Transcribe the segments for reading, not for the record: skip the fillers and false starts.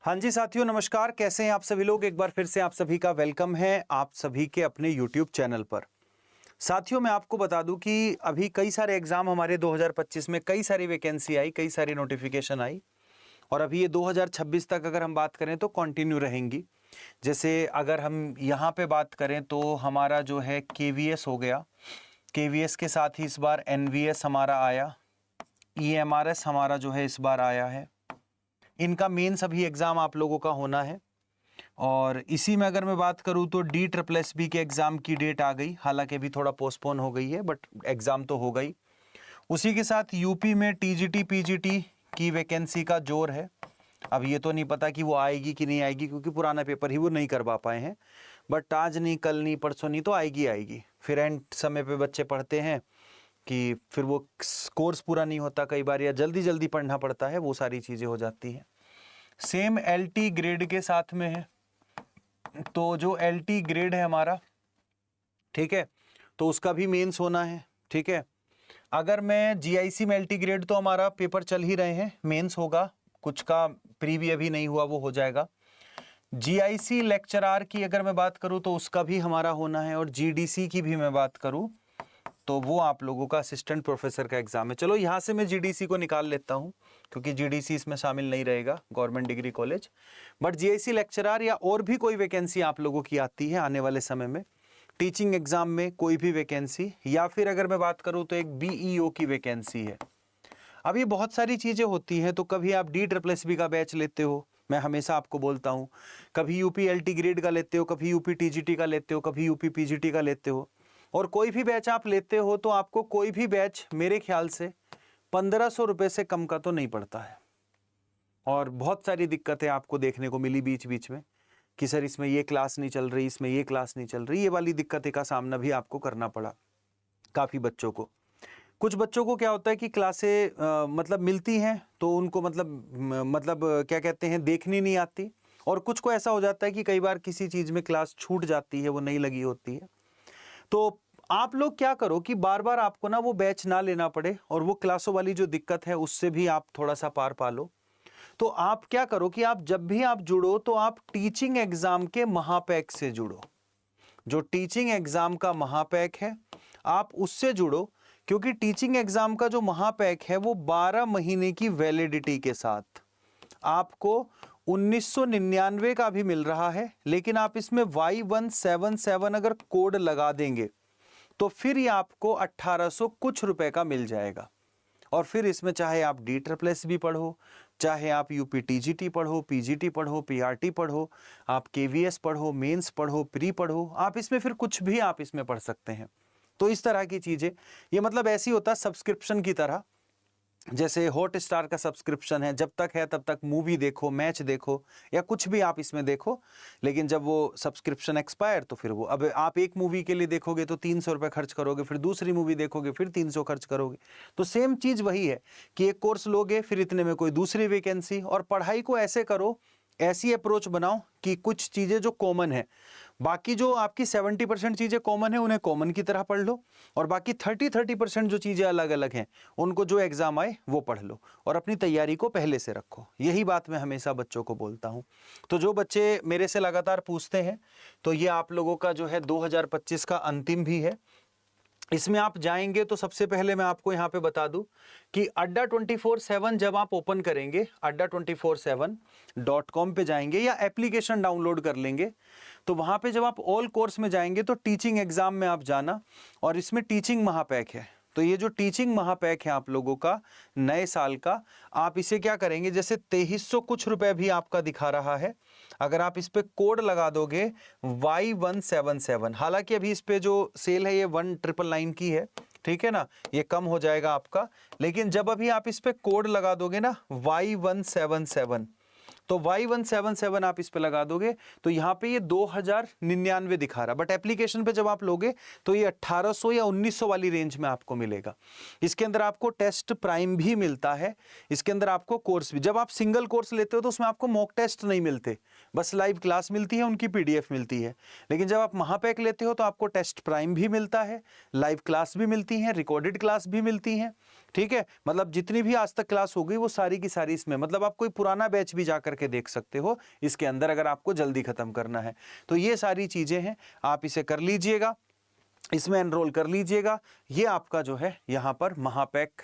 हाँ जी साथियों, नमस्कार। कैसे हैं आप सभी लोग? एक बार फिर से आप सभी का वेलकम है आप सभी के अपने YouTube चैनल पर। साथियों, मैं आपको बता दूं कि अभी कई सारे एग्जाम हमारे 2025 में कई सारी वैकेंसी आई, कई सारी नोटिफिकेशन आई और अभी ये 2026 तक अगर हम बात करें तो कंटिन्यू रहेंगी। जैसे अगर हम यहाँ पे बात करें तो हमारा जो है KVS हो गया, KVS के साथ ही इस बार NVS हमारा आया, EMRS हमारा जो है इस बार आया है। इनका मेन सभी एग्ज़ाम आप लोगों का होना है। और इसी में अगर मैं बात करूं तो DSSB के एग्ज़ाम की डेट आ गई, हालांकि अभी थोड़ा पोस्टपोन हो गई है, बट एग्ज़ाम तो हो गई। उसी के साथ यूपी में TGT PGT की वैकेंसी का जोर है। अब ये तो नहीं पता कि वो आएगी कि नहीं आएगी, क्योंकि पुराना पेपर ही वो नहीं करवा पाए हैं, बट आज नहीं, कल नहीं, परसों नहीं तो आएगी आएगी। फिर एंड समय पे बच्चे पढ़ते हैं कि फिर वो कोर्स पूरा नहीं होता कई बार, या जल्दी जल्दी पढ़ना पड़ता है, वो सारी चीज़ें हो जाती हैं। सेम LT ग्रेड के साथ में है, तो जो LT ग्रेड है हमारा, ठीक है, तो उसका भी मेंस होना है। ठीक है, अगर मैं GIC में LT ग्रेड, तो हमारा पेपर चल ही रहे हैं, मेंस होगा, कुछ का प्री भी अभी नहीं हुआ, वो हो जाएगा। GIC लेक्चरार की अगर मैं बात करूं तो उसका भी हमारा होना है, और GDC की भी मैं बात करूं तो वो आप लोगों का असिस्टेंट प्रोफेसर का एग्जाम है। चलो यहाँ से मैं GDC को निकाल लेता हूँ, क्योंकि GDC इसमें शामिल नहीं रहेगा, government degree college. But GIC lecturer या और भी कोई वैकेंसी आप लोगों की आती है आने वाले समय में, टीचिंग एग्जाम में कोई भी वैकेंसी, या फिर अगर मैं बात करूँ तो एक BEO की वैकेंसी है। अब ये बहुत सारी चीज़ें होती हैं, तो कभी आप DSSB का बैच लेते हो, मैं हमेशा आपको बोलता हूँ, कभी UP LT ग्रेड का लेते हो, कभी UP TGT का लेते हो, कभी UP PGT का लेते हो, और कोई भी बैच आप लेते हो तो आपको कोई भी बैच मेरे ख्याल से 1500 रुपये से कम का तो नहीं पड़ता है। और बहुत सारी दिक्कतें आपको देखने को मिली बीच बीच में कि सर इसमें ये क्लास नहीं चल रही, इसमें ये क्लास नहीं चल रही, ये वाली दिक्कतें का सामना भी आपको करना पड़ा काफ़ी बच्चों को। कुछ बच्चों को क्या होता है कि क्लासें मतलब मिलती हैं तो उनको मतलब क्या कहते हैं, देखनी नहीं आती, और कुछ को ऐसा हो जाता है कि कई बार किसी चीज़ में क्लास छूट जाती है, वो नहीं लगी होती है। तो आप लोग क्या करो कि बार बार आपको ना वो बैच ना लेना पड़े, और वो क्लासों वाली जो दिक्कत है उससे भी आप थोड़ा सा पार पा लो। तो आप क्या करो कि आप जब भी आप जुड़ो तो आप टीचिंग एग्जाम के महापैक से जुड़ो। जो टीचिंग एग्जाम का महापैक है आप उससे जुड़ो, क्योंकि टीचिंग एग्जाम का जो महापैक है वो 12 महीने की वैलिडिटी के साथ आपको 1999 का भी मिल रहा है, लेकिन आप इसमें Y177 अगर कोड लगा देंगे तो फिर ये आपको 1800 कुछ रुपए का मिल जाएगा। और फिर इसमें चाहे आप DSSB पढ़ो, चाहे आप UP TGT पढ़ो, PGT पढ़ो, PRT पढ़ो, आप KVS पढ़ो, मेंस पढ़ो, प्री पढ़ो, आप इसमें फिर कुछ भी आप इसमें पढ़ सकते हैं। तो इस तरह की चीज़ें, ये मतलब ऐसी होता है सब्सक्रिप्शन की तरह, जैसे हॉटस्टार का सब्सक्रिप्शन है, जब तक है तब तक मूवी देखो, मैच देखो, या कुछ भी आप इसमें देखो, लेकिन जब वो सब्सक्रिप्शन एक्सपायर तो फिर वो, अब आप एक मूवी के लिए देखोगे तो 300 रुपये खर्च करोगे, फिर दूसरी मूवी देखोगे फिर 300 खर्च करोगे। तो सेम चीज़ वही है कि एक कोर्स लोगे, फिर इतने में कोई दूसरी वैकेंसी। और पढ़ाई को ऐसे करो, ऐसी अप्रोच बनाओ कि कुछ चीज़ें जो कॉमन है, बाकी जो आपकी 70% चीज़ें कॉमन है उन्हें कॉमन की तरह पढ़ लो, और बाकी 30% जो चीज़ें अलग अलग हैं उनको जो एग्ज़ाम आए वो पढ़ लो, और अपनी तैयारी को पहले से रखो। यही बात मैं हमेशा बच्चों को बोलता हूँ। तो जो बच्चे मेरे से लगातार पूछते हैं, तो ये आप लोगों का जो है 2025 का अंतिम भी है। इसमें आप जाएंगे तो सबसे पहले मैं आपको यहाँ पे बता दूं कि अड्डा 24/7 जब आप ओपन करेंगे, adda247.com पे जाएंगे या एप्लीकेशन डाउनलोड कर लेंगे, तो वहाँ पे जब आप ऑल कोर्स में जाएंगे तो टीचिंग एग्जाम में आप जाना, और इसमें टीचिंग महापैक है। तो ये जो टीचिंग महापैक है आप लोगों का नए साल का, आप इसे क्या करेंगे, जैसे 2300 कुछ रुपए भी आपका दिखा रहा है, अगर आप इस पे कोड लगा दोगे Y177, हालांकि अभी इस पे जो सेल है ये 1999 की है, ठीक है ना, ये कम हो जाएगा आपका, लेकिन जब अभी आप इस पे कोड लगा दोगे ना Y177, तो Y177 आप इस पे लगा दोगे तो यहाँ पे ये 2099 दिखा रहा, बट एप्लीकेशन पे जब आप लोगे तो ये 1800 या 1900 वाली रेंज में आपको मिलेगा। इसके अंदर आपको टेस्ट प्राइम भी मिलता है, इसके अंदर आपको कोर्स भी। जब आप सिंगल कोर्स लेते हो तो उसमें आपको मॉक टेस्ट नहीं मिलते, बस लाइव क्लास मिलती है, उनकी PDF मिलती है। लेकिन जब आप महापैक लेते हो तो आपको टेस्ट प्राइम भी मिलता है, लाइव क्लास भी मिलती है, रिकॉर्डेड क्लास भी मिलती है, ठीक है, मतलब जितनी भी आज तक क्लास हो गई वो सारी की सारी इसमें, मतलब आप कोई पुराना बैच भी जा करके देख सकते हो इसके अंदर, अगर आपको जल्दी खत्म करना है तो ये सारी चीजें हैं, आप इसे कर लीजिएगा, इसमें एनरोल कर लीजिएगा। ये आपका जो है यहाँ पर महापैक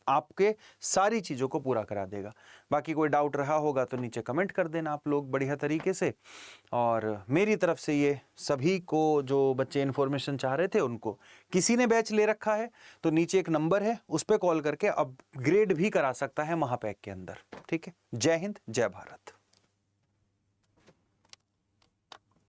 आपके सारी चीज़ों को पूरा करा देगा। बाकी कोई डाउट रहा होगा तो नीचे कमेंट कर देना आप लोग बढ़िया तरीके से। और मेरी तरफ से ये सभी को जो बच्चे इन्फॉर्मेशन चाह रहे थे उनको, किसी ने बैच ले रखा है तो नीचे एक नंबर है उस पर कॉल करके अपग्रेड भी करा सकता है महापैक के अंदर। ठीक है, जय हिंद, जय भारत।